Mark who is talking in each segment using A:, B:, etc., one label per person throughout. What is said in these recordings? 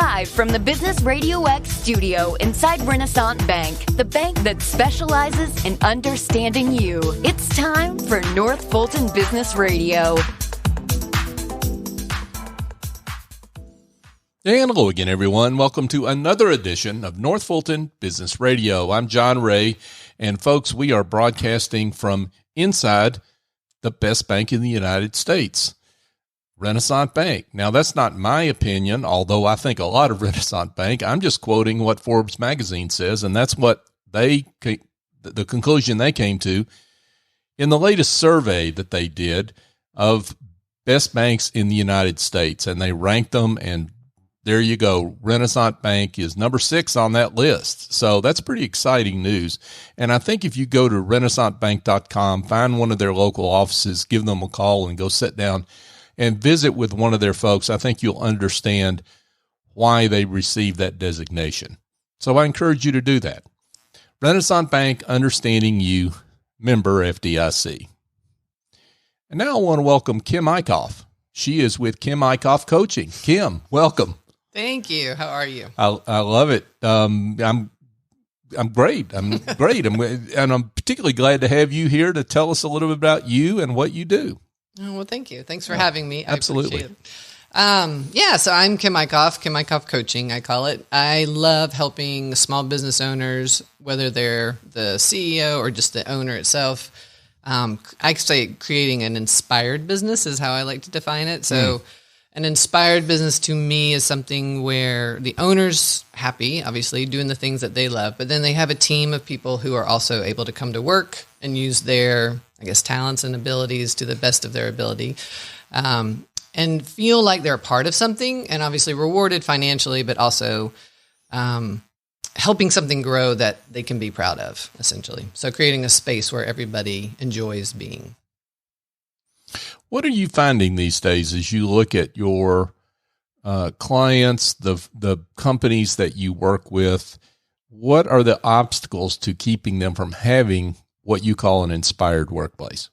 A: Live from the Business RadioX studio inside Renaissance Bank, the bank that specializes in understanding you. It's time for North Fulton Business Radio.
B: And hello again, everyone. Welcome to another edition of North Fulton Business Radio. I'm John Ray, and folks, we are broadcasting from inside the best bank in the United States, Renaissance Bank. Now, that's not my opinion, although I think a lot of Renaissance Bank. I'm just quoting what Forbes magazine says, and that's what the conclusion they came to in the latest survey that they did of best banks in the United States, and they ranked them, and there you go. Renaissance Bank is number 6 on that list. So that's pretty exciting news. And I think if you go to renaissancebank.com, find one of their local offices, give them a call, and go sit down and visit with one of their folks, I think you'll understand why they received that designation. So I encourage you to do that. Renaissance Bank, understanding you, member FDIC. And now I want to welcome Kim Eickhoff. She is with Kim Eickhoff Coaching. Kim, welcome.
C: Thank you. How are you?
B: I love it. I'm great. I'm great. And I'm particularly glad to have you here to tell us a little bit about you and what you do.
C: Oh, well, thank you. Thanks for having me.
B: Absolutely.
C: I appreciate it. So I'm Kim Eickhoff Coaching, I call it. I love helping small business owners, whether they're the CEO or just the owner itself. I say creating an inspired business is how I like to define it. So an inspired business to me is something where the owner's happy, obviously, doing the things that they love, but then they have a team of people who are also able to come to work and use their, talents and abilities to the best of their ability, and feel like they're a part of something and obviously rewarded financially, but also helping something grow that they can be proud of, essentially. So creating a space where everybody enjoys being.
B: What are you finding these days as you look at your clients, the companies that you work with? What are the obstacles to keeping them from having what you call an inspired workplace?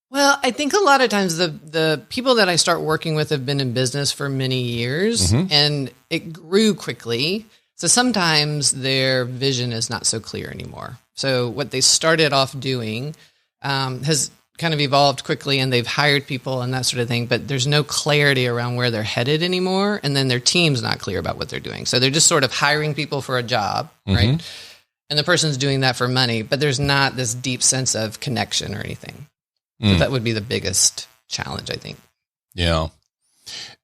C: Well, I think a lot of times the people that I start working with have been in business for many years, and it grew quickly. So sometimes their vision is not so clear anymore. So what they started off doing has kind of evolved quickly, and they've hired people and that sort of thing, but there's no clarity around where they're headed anymore. And then their team's not clear about what they're doing. So they're just sort of hiring people for a job, right? And the person's doing that for money, but there's not this deep sense of connection or anything. So that would be the biggest challenge, I think.
B: Yeah.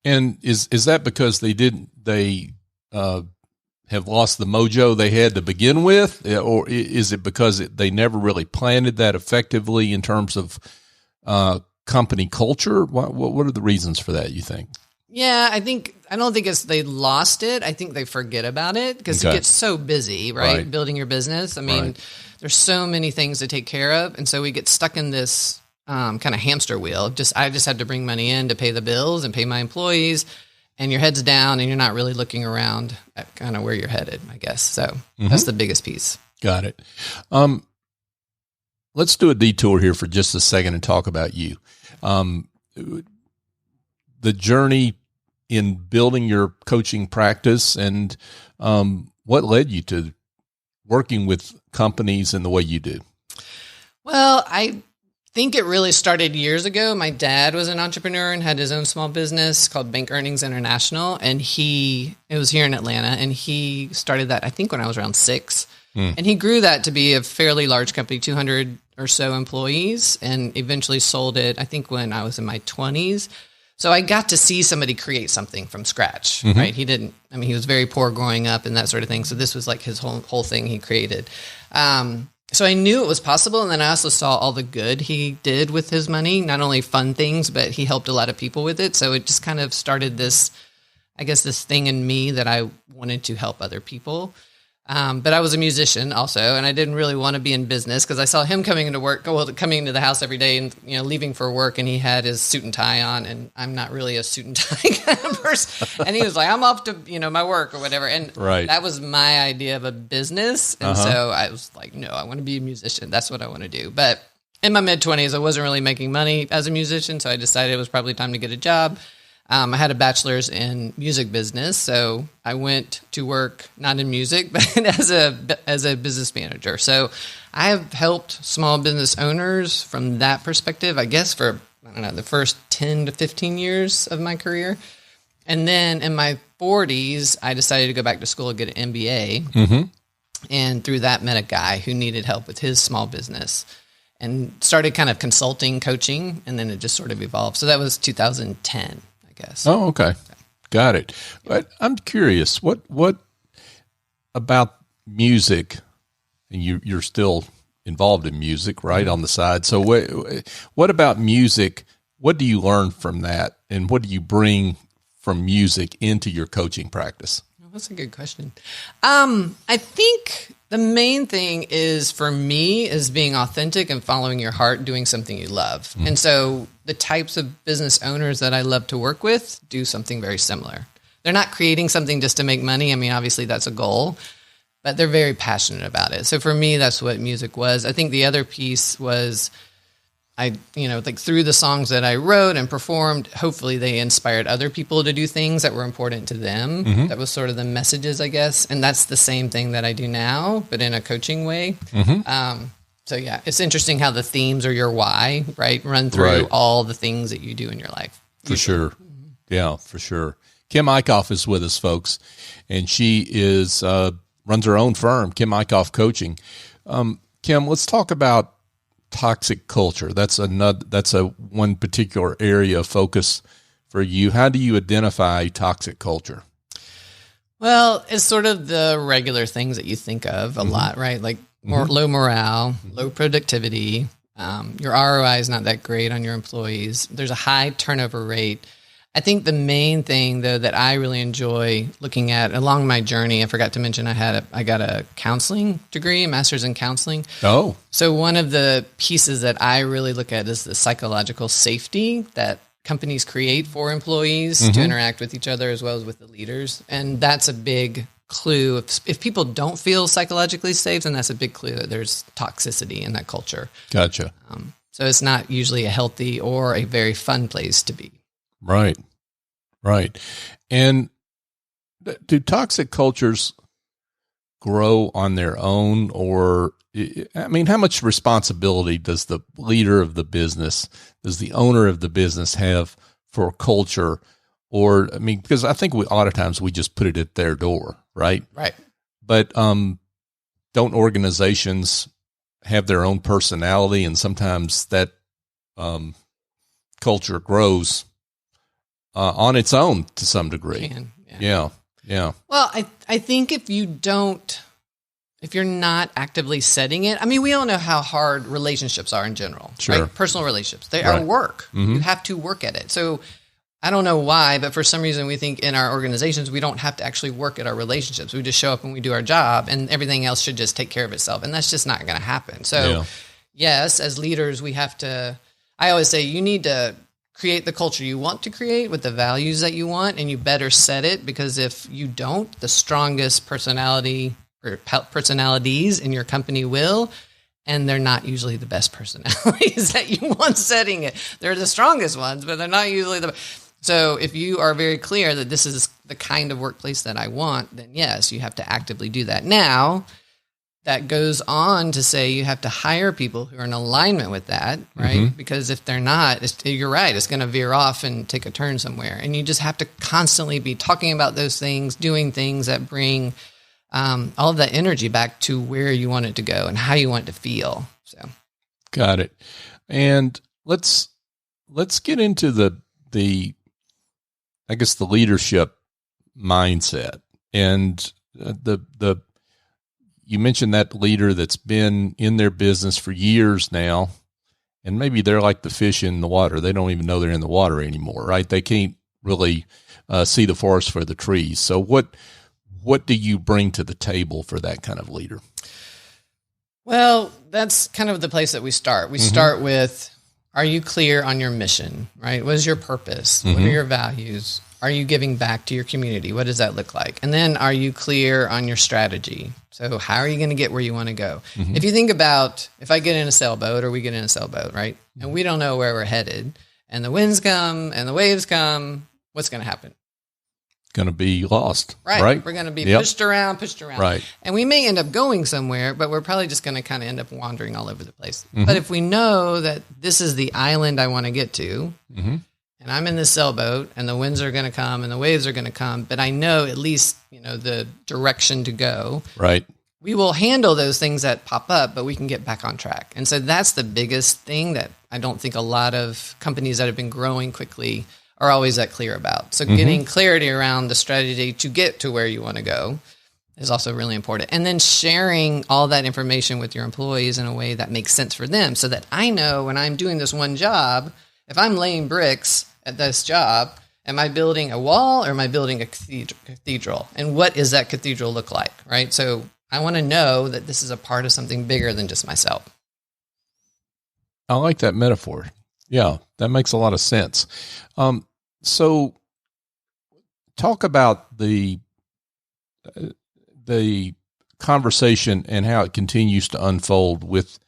B: And is that because they have lost the mojo they had to begin with, or is it because they never really planted that effectively in terms of company culture? What are the reasons for that, you think?
C: Yeah, I don't think it's they lost it. I think they forget about it because you get so busy, right? Building your business. I mean, there's so many things to take care of. And so we get stuck in this kind of hamster wheel. I just have to bring money in to pay the bills and pay my employees. And your head's down and you're not really looking around at kind of where you're headed, I guess. So that's the biggest piece.
B: Got it. Let's do a detour here for just a second and talk about you. The journey in building your coaching practice and what led you to working with companies in the way you do? Well,
C: I think it really started years ago. My dad was an entrepreneur and had his own small business called Bank Earnings International. And it was here in Atlanta, and he started that, I think, when I was around 6. And he grew that to be a fairly large company, 200 or so employees, and eventually sold it, I think, when I was in my 20s. So I got to see somebody create something from scratch, right? He was very poor growing up and that sort of thing. So this was like his whole thing he created. So I knew it was possible. And then I also saw all the good he did with his money, not only fun things, but he helped a lot of people with it. So it just kind of started this thing in me that I wanted to help other people. But I was a musician also, and I didn't really want to be in business because I saw him coming into the house every day and, leaving for work, and he had his suit and tie on, and I'm not really a suit and tie kind of person. And he was like, I'm off to, my work or whatever. And that was my idea of a business. And so I was like, no, I want to be a musician. That's what I want to do. But in my mid-20s, I wasn't really making money as a musician, so I decided it was probably time to get a job. I had a bachelor's in music business, so I went to work not in music, but as a business manager. So I have helped small business owners from that perspective, I guess, for, I don't know, the first 10 to 15 years of my career. And then in my 40s, I decided to go back to school and get an MBA. Mm-hmm. And through that, met a guy who needed help with his small business and started kind of consulting, coaching, and then it just sort of evolved. So that was 2010, I guess.
B: Oh, okay. Got it. But I'm curious, what about music, and you're still involved in music, right, on the side. So what about music? What do you learn from that, and what do you bring from music into your coaching practice?
C: That's a good question. I think the main thing is, for me, is being authentic and following your heart, doing something you love. Mm-hmm. And so the types of business owners that I love to work with do something very similar. They're not creating something just to make money. I mean, obviously that's a goal, but they're very passionate about it. So for me, that's what music was. I think the other piece was, through the songs that I wrote and performed, hopefully they inspired other people to do things that were important to them. Mm-hmm. That was sort of the messages, I guess. And that's the same thing that I do now, but in a coaching way. Mm-hmm. So yeah, it's interesting how the themes or your why, right, run through all the things that you do in your life.
B: For sure. Mm-hmm. Yeah, for sure. Kim Eickhoff is with us, folks, and she is runs her own firm, Kim Eickhoff Coaching. Kim, let's talk about toxic culture. That's a one particular area of focus for you. How do you identify toxic culture?
C: Well, it's sort of the regular things that you think of a lot, right? Like low morale, low productivity. Your ROI is not that great on your employees. There's a high turnover rate. I think the main thing, though, that I really enjoy looking at along my journey, I forgot to mention I got a counseling degree, a master's in counseling. Oh. So one of the pieces that I really look at is the psychological safety that companies create for employees to interact with each other as well as with the leaders. And that's a big clue. If people don't feel psychologically safe, then that's a big clue that there's toxicity in that culture.
B: Gotcha.
C: So it's not usually a healthy or a very fun place to be.
B: Right. And do toxic cultures grow on their own, or, I mean, how much responsibility does the leader of the business, does the owner of the business have for culture? Or, I mean, because I think a lot of times we just put it at their door, right?
C: Right.
B: But don't organizations have their own personality, and sometimes that culture grows on its own to some degree. Yeah.
C: Well, I think if you're not actively setting it, I mean, we all know how hard relationships are in general,
B: sure.
C: Right? Personal relationships, they are work. Mm-hmm. You have to work at it. So I don't know why, but for some reason we think in our organizations, we don't have to actually work at our relationships. We just show up and we do our job, and everything else should just take care of itself. And that's just not going to happen. So yes, as leaders, we have to, I always say, you need to create the culture you want to create with the values that you want, and you better set it, because if you don't, the strongest personality or personalities in your company will, and they're not usually the best personalities that you want setting it. They're the strongest ones, but they're not usually the. So if you are very clear that this is the kind of workplace that I want, then yes, you have to actively do that. Now, that goes on to say you have to hire people who are in alignment with that, right? Mm-hmm. Because if they're not, you're right, it's going to veer off and take a turn somewhere. And you just have to constantly be talking about those things, doing things that bring all of that energy back to where you want it to go and how you want it to feel. So,
B: got it. And let's get into the I guess the leadership mindset, and you mentioned that leader that's been in their business for years now, and maybe they're like the fish in the water. They don't even know they're in the water anymore, right? They can't really see the forest for the trees. So what do you bring to the table for that kind of leader?
C: Well, that's kind of the place that we start. We start with, are you clear on your mission, right? What is your purpose? What are your values? Are you giving back to your community? What does that look like? And then are you clear on your strategy? So how are you going to get where you want to go? If you think about, if I get in a sailboat, or we get in a sailboat, right? And we don't know where we're headed, and the winds come and the waves come, what's going to happen?
B: Going to be lost.
C: Right. We're going to be pushed around.
B: Right.
C: And we may end up going somewhere, but we're probably just going to kind of end up wandering all over the place. But if we know that this is the island I want to get to, and I'm in this sailboat, and the winds are going to come and the waves are going to come, but I know at least, the direction to go.
B: Right.
C: We will handle those things that pop up, but we can get back on track. And so that's the biggest thing that I don't think a lot of companies that have been growing quickly are always that clear about. So getting clarity around the strategy to get to where you want to go is also really important. And then sharing all that information with your employees in a way that makes sense for them, so that I know when I'm doing this one job, if I'm laying bricks at this job, am I building a wall or am I building a cathedral? And what does that cathedral look like, right? So I want to know that this is a part of something bigger than just myself.
B: I like that metaphor. Yeah, that makes a lot of sense. So talk about the conversation and how it continues to unfold with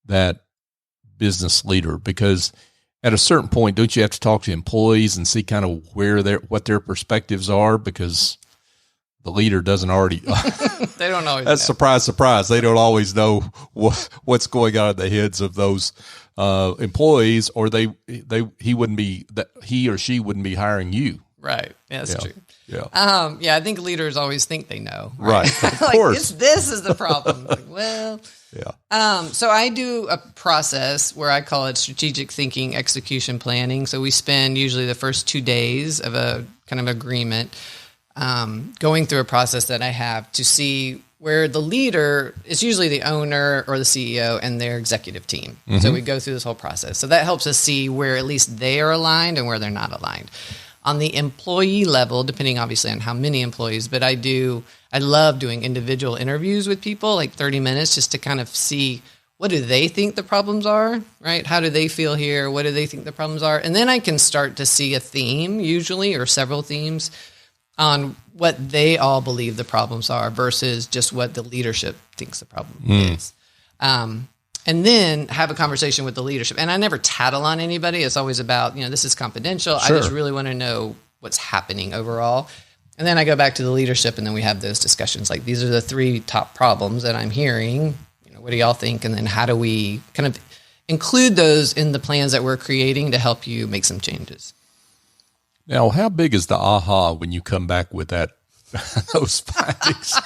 B: that business leader, because at a certain point, don't you have to talk to employees and see kind of what their perspectives are, because the leader doesn't already.
C: They don't always.
B: That's
C: know.
B: Surprise. They don't always know what's going on in the heads of those employees, or he or she wouldn't be hiring you.
C: Right. Yeah, that's true.
B: Yeah.
C: I think leaders always think they know.
B: Right. Of
C: like,
B: course.
C: This is the problem. Like, well.
B: Yeah.
C: So I do a process where I call it strategic thinking, execution planning. So we spend usually the first 2 days of a kind of agreement, going through a process that I have to see where the leader is usually the owner or the CEO and their executive team. So we go through this whole process. So that helps us see where at least they are aligned and where they're not aligned. On the employee level, depending obviously on how many employees, but I love doing individual interviews with people, like 30 minutes, just to kind of see what do they think the problems are, right? How do they feel here? What do they think the problems are? And then I can start to see a theme usually, or several themes, on what they all believe the problems are versus just what the leadership thinks the problem is. And then have a conversation with the leadership. And I never tattle on anybody. It's always about, this is confidential.
B: Sure.
C: I just really want to know what's happening overall. And then I go back to the leadership, and then we have those discussions. Like, these are the 3 top problems that I'm hearing. What do y'all think? And then how do we kind of include those in the plans that we're creating to help you make some changes?
B: Now, how big is the aha when you come back with those findings?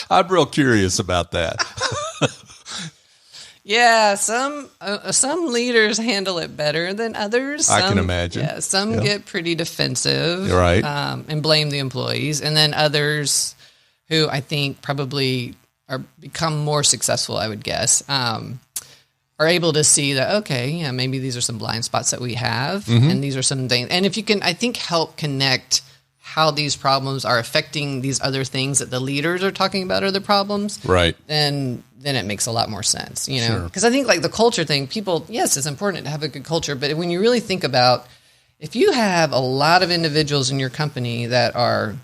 B: I'm real curious about that.
C: Yeah, some leaders handle it better than others.
B: I can imagine.
C: Yeah, some get pretty defensive,
B: right,
C: and blame the employees, and then others who I think probably become more successful, I would guess, are able to see that, okay, maybe these are some blind spots that we have, and these are some things. And if you can, I think, help connect how these problems are affecting these other things that the leaders are talking about are the problems,
B: right?
C: Then it makes a lot more sense,
B: Sure.
C: Because I think, like, the culture thing, people, yes, it's important to have a good culture, but when you really think about, if you have a lot of individuals in your company that are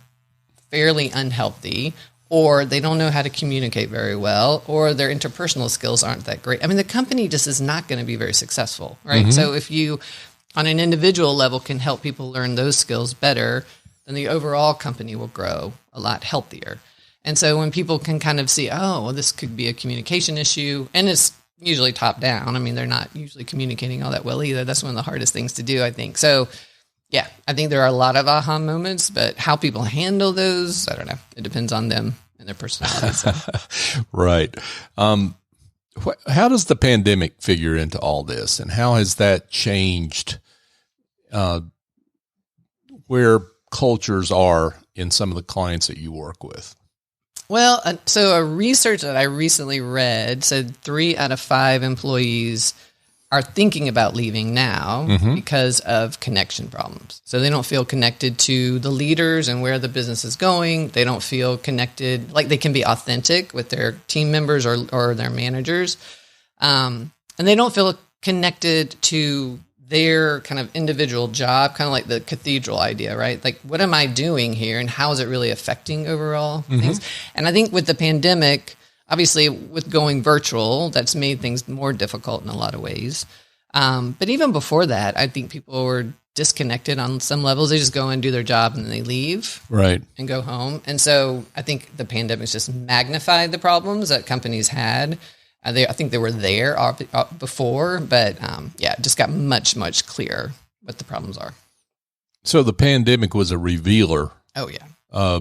C: fairly unhealthy, or they don't know how to communicate very well, or their interpersonal skills aren't that great, I mean, the company just is not going to be very successful, right? So if you, on an individual level, can help people learn those skills better, then the overall company will grow a lot healthier. And so when people can kind of see, oh, well, this could be a communication issue, and it's usually top down. I mean, they're not usually communicating all that well either. That's one of the hardest things to do, I think. So, yeah, I think there are a lot of aha moments, but how people handle those, I don't know. It depends on them and their personalities. So.
B: Right. How does the pandemic figure into all this, and how has that changed where cultures are in some of the clients that you work with?
C: Well, so a research that I recently read said 3 out of 5 employees are thinking about leaving now because of connection problems. So they don't feel connected to the leaders and where the business is going. They don't feel connected, like they can be authentic with their team members or their managers. And they don't feel connected to their kind of individual job, kind of like the cathedral idea, right? Like, what am I doing here, and how is it really affecting overall things? And I think with the pandemic, obviously with going virtual, that's made things more difficult in a lot of ways. But even before that, I think people were disconnected on some levels. They just go and do their job and then they leave
B: Right.
C: and go home. And so I think the pandemic's just magnified the problems that companies had. I think they were there before, but it just got much, much clearer what the problems are.
B: So the pandemic was a revealer.
C: Oh, yeah.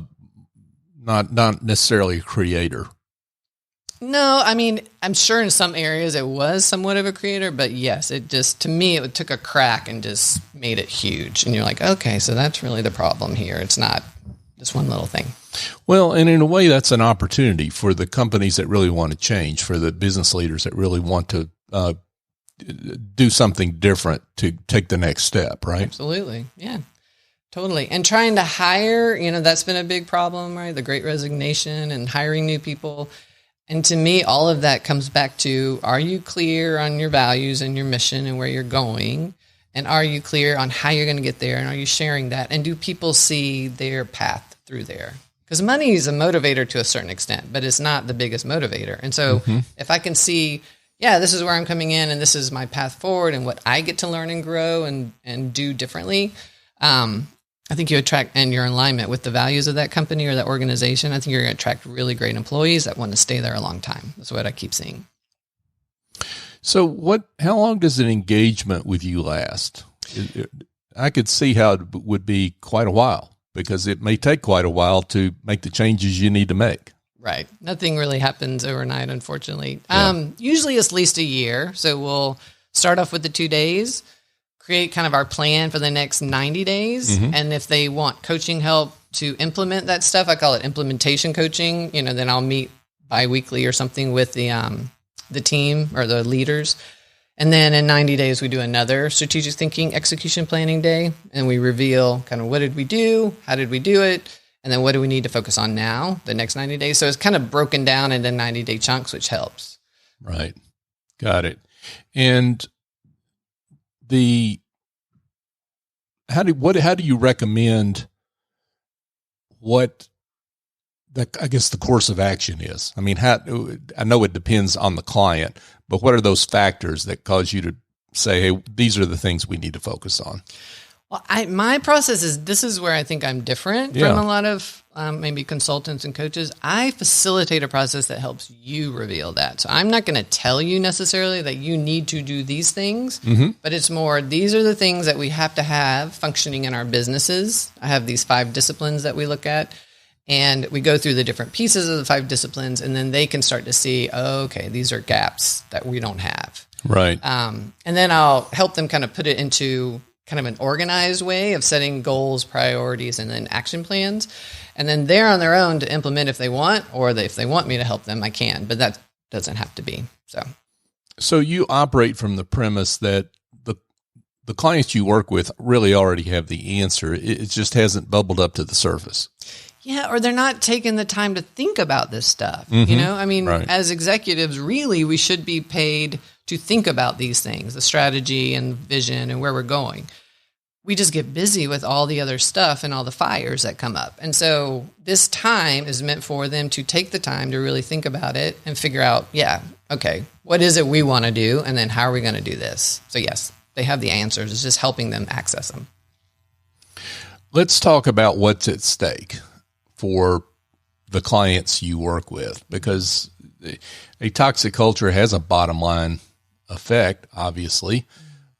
B: Not necessarily a creator.
C: No, I mean, I'm sure in some areas it was somewhat of a creator, but yes, to me, it took a crack and just made it huge. And you're like, okay, so that's really the problem here. It's not just one little thing.
B: Well, and in a way, that's an opportunity for the companies that really want to change, for the business leaders that really want to do something different to take the next step, right?
C: Absolutely. Yeah, totally. And trying to hire, that's been a big problem, right? The Great Resignation and hiring new people. And to me, all of that comes back to, are you clear on your values and your mission and where you're going? And are you clear on how you're going to get there? And are you sharing that? And do people see their path through there? Because money is a motivator to a certain extent, but it's not the biggest motivator. And so if I can see, this is where I'm coming in and this is my path forward and what I get to learn and grow and do differently, I think you attract, and you're in alignment with the values of that company or that organization, I think you're going to attract really great employees that want to stay there a long time. That's what I keep seeing.
B: So how long does an engagement with you last? I could see how it would be quite a while, because it may take quite a while to make the changes you need to make.
C: Right. Nothing really happens overnight, unfortunately.
B: Yeah.
C: Usually it's at least a year. So we'll start off with the 2 days, create kind of our plan for the next 90 days. And if they want coaching help to implement that stuff, I call it implementation coaching. Then I'll meet biweekly or something with the team or the leaders. And then in 90 days, we do another strategic thinking execution planning day. And we reveal kind of what did we do? How did we do it? And then what do we need to focus on now, the next 90 days? So it's kind of broken down into 90-day chunks, which helps.
B: Right. Got it. And how do you recommend what the course of action is? I mean, I know it depends on the client, but what are those factors that cause you to say, hey, these are the things we need to focus on?
C: Well, my process this is where I think I'm different from a lot of maybe consultants and coaches. I facilitate a process that helps you reveal that. So I'm not going to tell you necessarily that you need to do these things, but it's more, these are the things that we have to have functioning in our businesses. I have these 5 disciplines that we look at, and we go through the different pieces of the 5 disciplines, and then they can start to see, okay, these are gaps that we don't have.
B: Right.
C: And then I'll help them kind of put it into kind of an organized way of setting goals, priorities, and then action plans. And then they're on their own to implement if they want, or if they want me to help them, I can, but that doesn't have to be. So
B: you operate from the premise that the clients you work with really already have the answer. It just hasn't bubbled up to the surface.
C: Yeah, or they're not taking the time to think about this stuff. I mean,
B: Right.
C: As executives, really, we should be paid to think about these things, the strategy and vision and where we're going. We just get busy with all the other stuff and all the fires that come up. And so this time is meant for them to take the time to really think about it and figure out, okay, what is it we want to do? And then how are we going to do this? So yes, they have the answers. It's just helping them access them.
B: Let's talk about what's at stake for the clients you work with, because a toxic culture has a bottom line effect, obviously,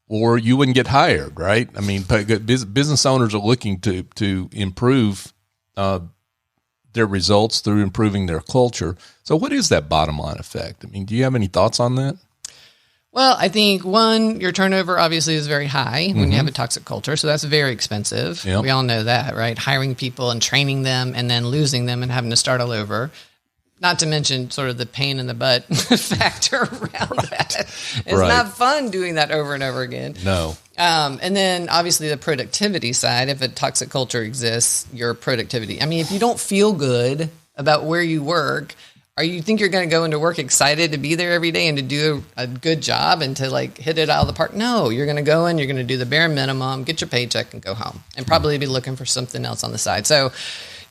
B: or you wouldn't get hired, right? I mean, business owners are looking to improve their results through improving their culture. So what is that bottom line effect? I mean, do you have any thoughts on that?
C: Well, I think, one, your turnover obviously is very high when you have a toxic culture. So that's very expensive.
B: Yep.
C: We all know that, right? Hiring people and training them and then losing them and having to start all over. Not to mention sort of the pain in the butt factor around that. It's not fun doing that over and over again.
B: No.
C: And then obviously the productivity side, if a toxic culture exists, your productivity. I mean, if you don't feel good about where you work, you think you're going to go into work excited to be there every day and to do a good job and to like hit it out of the park? No, you're going to go in, you're going to do the bare minimum, get your paycheck and go home and probably be looking for something else on the side. So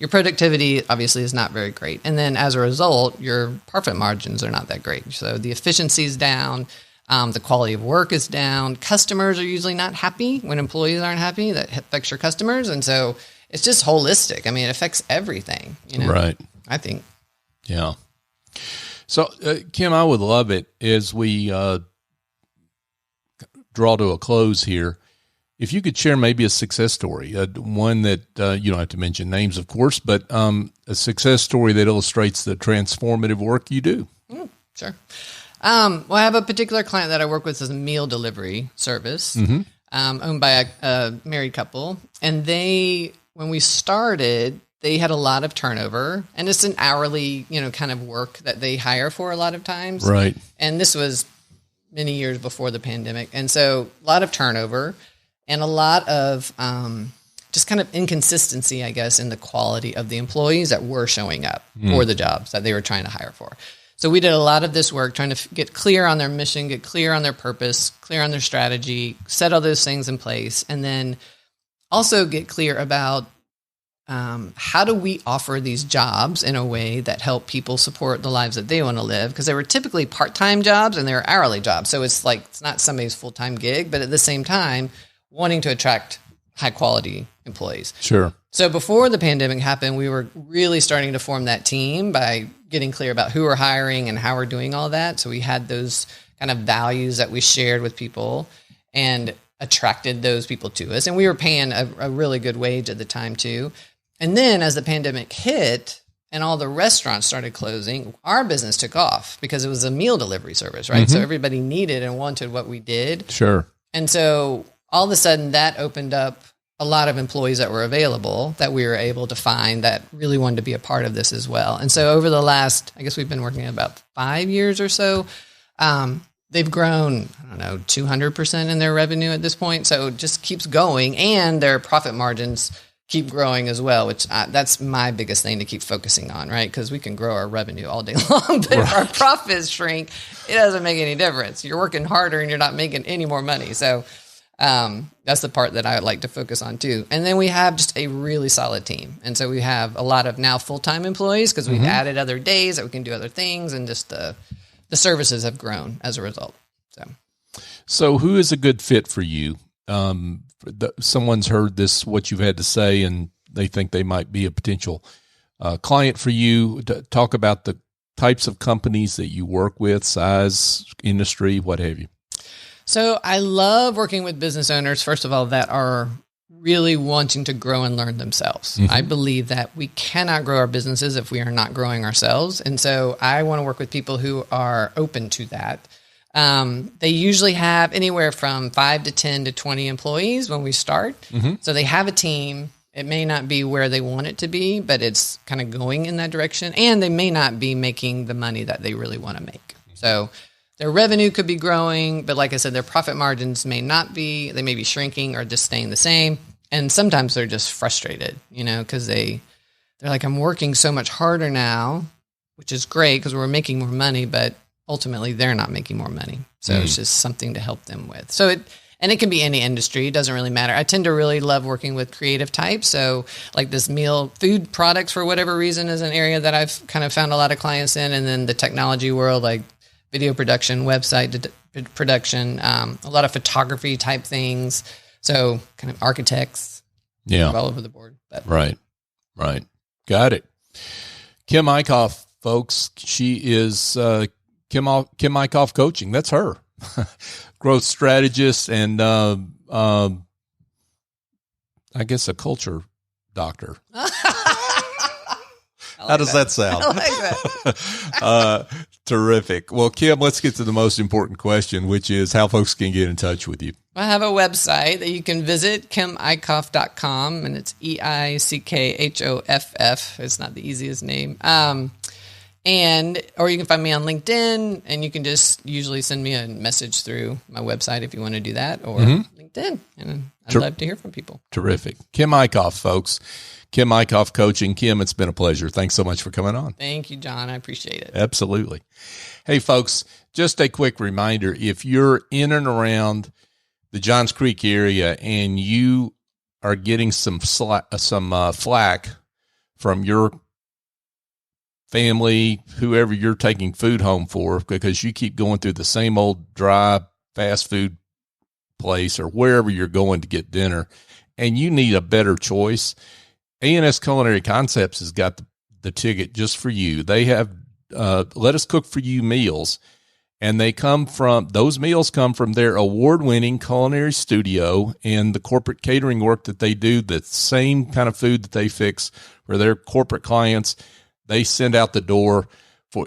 C: your productivity obviously is not very great. And then as a result, your profit margins are not that great. So the efficiency is down. The quality of work is down. Customers are usually not happy when employees aren't happy. That affects your customers. And so it's just holistic. I mean, it affects everything,
B: Right.
C: I think.
B: Yeah. So, Kim, I would love it as we draw to a close here. If you could share maybe a success story, one that you don't have to mention names, of course, but a success story that illustrates the transformative work you do.
C: Sure. Well, I have a particular client that I work with as a meal delivery service owned by a married couple. And when we started, they had a lot of turnover, and it's an hourly, kind of work that they hire for a lot of times.
B: Right.
C: And this was many years before the pandemic. And so a lot of turnover and a lot of just kind of inconsistency, I guess, in the quality of the employees that were showing up for the jobs that they were trying to hire for. So we did a lot of this work trying to get clear on their mission, get clear on their purpose, clear on their strategy, set all those things in place, and then also get clear about how do we offer these jobs in a way that help people support the lives that they want to live? Because they were typically part-time jobs and they were hourly jobs. So it's like, it's not somebody's full-time gig, but at the same time, wanting to attract high-quality employees.
B: Sure.
C: So before the pandemic happened, we were really starting to form that team by getting clear about who we're hiring and how we're doing all that. So we had those kind of values that we shared with people and attracted those people to us. And we were paying a really good wage at the time too. And then as the pandemic hit and all the restaurants started closing, our business took off because it was a meal delivery service, right? So everybody needed and wanted what we did.
B: Sure.
C: And so all of a sudden that opened up a lot of employees that were available that we were able to find that really wanted to be a part of this as well. And so over the last, I guess we've been working about 5 years or so, they've grown, 200% in their revenue at this point. So it just keeps going, and their profit margins keep growing as well, which that's my biggest thing to keep focusing on, right? Because we can grow our revenue all day long, but if our profits shrink, it doesn't make any difference. You're working harder and you're not making any more money. So that's the part that I would like to focus on too. And then we have just a really solid team. And so we have a lot of now full-time employees because we've added other days that we can do other things, and just the services have grown as a result.
B: So who is a good fit for you? Someone's heard what you've had to say, and they think they might be a potential client for you. Talk about the types of companies that you work with, size, industry, what have you.
C: So I love working with business owners, first of all, that are really wanting to grow and learn themselves. I believe that we cannot grow our businesses if we are not growing ourselves. And so I want to work with people who are open to that. They usually have anywhere from 5 to 10 to 20 employees when we start. So they have a team. It may not be where they want it to be, but it's kind of going in that direction. And they may not be making the money that they really want to make. So their revenue could be growing, but like I said, their profit margins may not be. They may be shrinking or just staying the same. And sometimes they're just frustrated, because they're like, I'm working so much harder now, which is great because we're making more money, but ultimately they're not making more money. So it's just something to help them with. So it can be any industry. It doesn't really matter. I tend to really love working with creative types. So like this food products, for whatever reason, is an area that I've kind of found a lot of clients in. And then the technology world, like video production, website production, a lot of photography type things. So kind of architects, all over the board. But.
B: Right. Got it. Kim Eickhoff, folks, she is Kim Eickhoff Coaching. That's her. Growth strategist and I guess a culture doctor. How does that sound?
C: I like that.
B: Terrific. Well, Kim, let's get to the most important question, which is how folks can get in touch with you.
C: I have a website that you can visit, kimeickhoff.com, and it's Eickhoff. It's not the easiest name. Or you can find me on LinkedIn, and you can just usually send me a message through my website if you want to do that, or LinkedIn. And I'd love to hear from people.
B: Terrific. Kim Eickhoff, folks. Kim Eickhoff Coaching. Kim, it's been a pleasure. Thanks so much for coming on.
C: Thank you, John. I appreciate it.
B: Absolutely. Hey, folks, just a quick reminder. If you're in and around the Johns Creek area and you are getting some flack from your family, whoever you're taking food home for, because you keep going through the same old dry fast food place or wherever you're going to get dinner, and you need a better choice, A&S Culinary Concepts has got the ticket just for you. They have Let Us Cook For You meals, and those meals come from their award-winning culinary studio and the corporate catering work that they do, the same kind of food that they fix for their corporate clients, they send out the door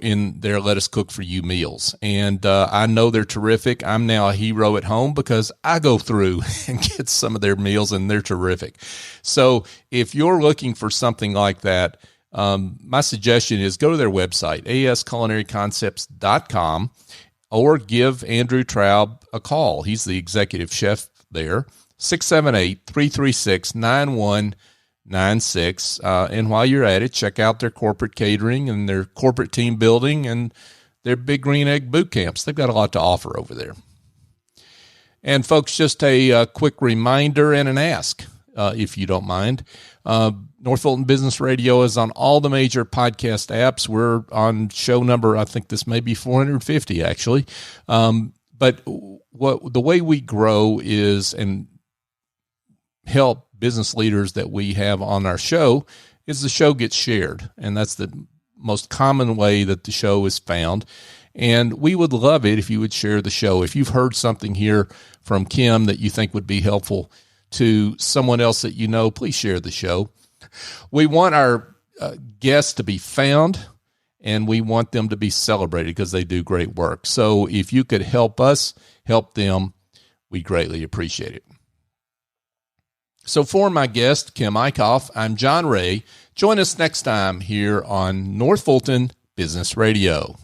B: in their Let Us Cook For You meals. And I know they're terrific. I'm now a hero at home because I go through and get some of their meals, and they're terrific. So if you're looking for something like that, my suggestion is go to their website, asculinaryconcepts.com, or give Andrew Traub a call. He's the executive chef there, 678-336-9196. And while you're at it, check out their corporate catering and their corporate team building and their Big Green Egg boot camps. They've got a lot to offer over there. And folks, just a quick reminder and an ask, if you don't mind. North Fulton Business Radio is on all the major podcast apps. We're on show number, I think this may be 450 actually. But the way we grow is and help business leaders that we have on our show is the show gets shared. And that's the most common way that the show is found. And we would love it if you would share the show. If you've heard something here from Kim that you think would be helpful to someone else that you know, please share the show. We want our guests to be found, and we want them to be celebrated because they do great work. So if you could help us help them, we greatly appreciate it. So for my guest, Kim Eickhoff, I'm John Ray. Join us next time here on North Fulton Business Radio.